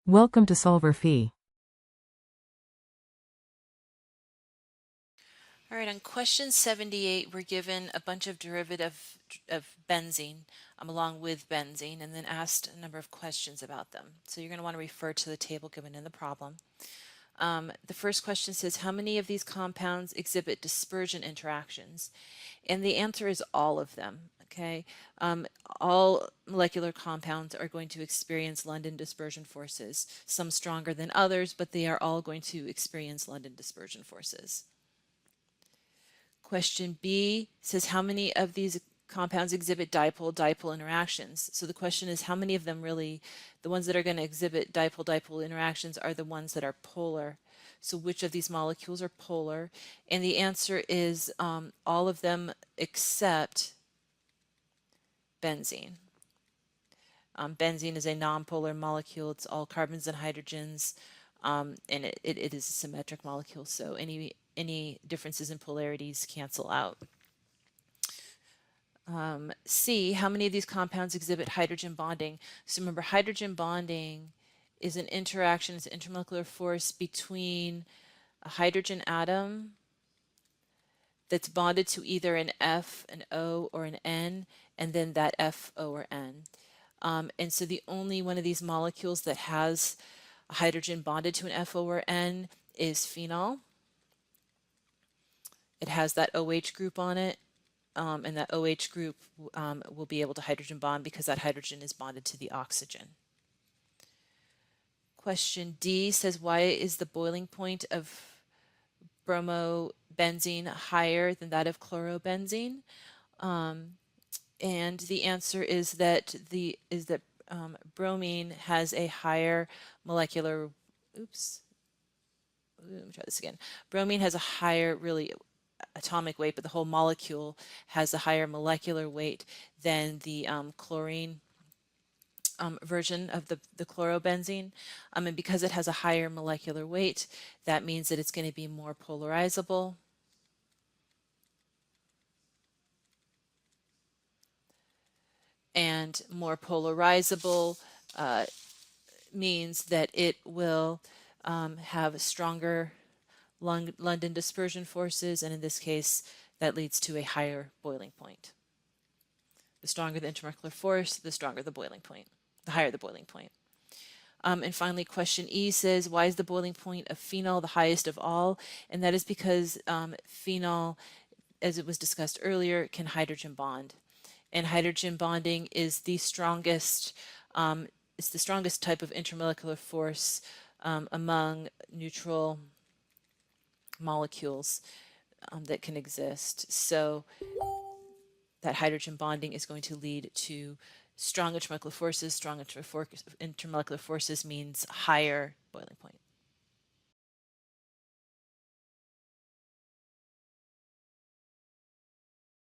Welcome to solverfy. All right, on question 78, we're given a bunch of derivative of benzene along with benzene and then asked a number of questions about them. So you're going to want to refer to the table given in the problem. The first question says, how many of these compounds exhibit dispersion interactions? And the answer is all of them. Okay, all molecular compounds are going to experience London dispersion forces, some stronger than others, but they are all going to experience London dispersion forces. Question B says, how many of these compounds exhibit dipole-dipole interactions? So the question is, how many of them really, the ones that are going to exhibit dipole-dipole interactions are the ones that are polar. So which of these molecules are polar? And the answer is all of them except benzene. Benzene is a nonpolar molecule. It's all carbons and hydrogens, and it is a symmetric molecule, so any differences in polarities cancel out. C, how many of these compounds exhibit hydrogen bonding? So remember, hydrogen bonding is an interaction, it's an intermolecular force between a hydrogen atom that's bonded to either an F, an O, or an N, and then that F, O, or N. And so the only one of these molecules that has a hydrogen bonded to an F, O, or N is phenol. It has that OH group on it, and that OH group will be able to hydrogen bond because that hydrogen is bonded to the oxygen. Question D says, why is the boiling point of bromobenzene higher than that of chlorobenzene? And the answer is that bromine has a higher molecular, let me try this again. Bromine has a higher really atomic weight, but the whole molecule has a higher molecular weight than the chlorine version of the chlorobenzene. And because it has a higher molecular weight, that means that it's going to be more polarizable. And more polarizable means that it will have stronger London dispersion forces, and in this case, that leads to a higher boiling point. The stronger the intermolecular force, the stronger the boiling point, the higher the boiling point. And finally, question E says, why is the boiling point of phenol the highest of all? And that is because phenol, as it was discussed earlier, can hydrogen bond. And hydrogen bonding is the strongest, it's the strongest type of intermolecular force among neutral molecules that can exist. So that hydrogen bonding is going to lead to strong intermolecular forces. Strong intermolecular forces means higher boiling point.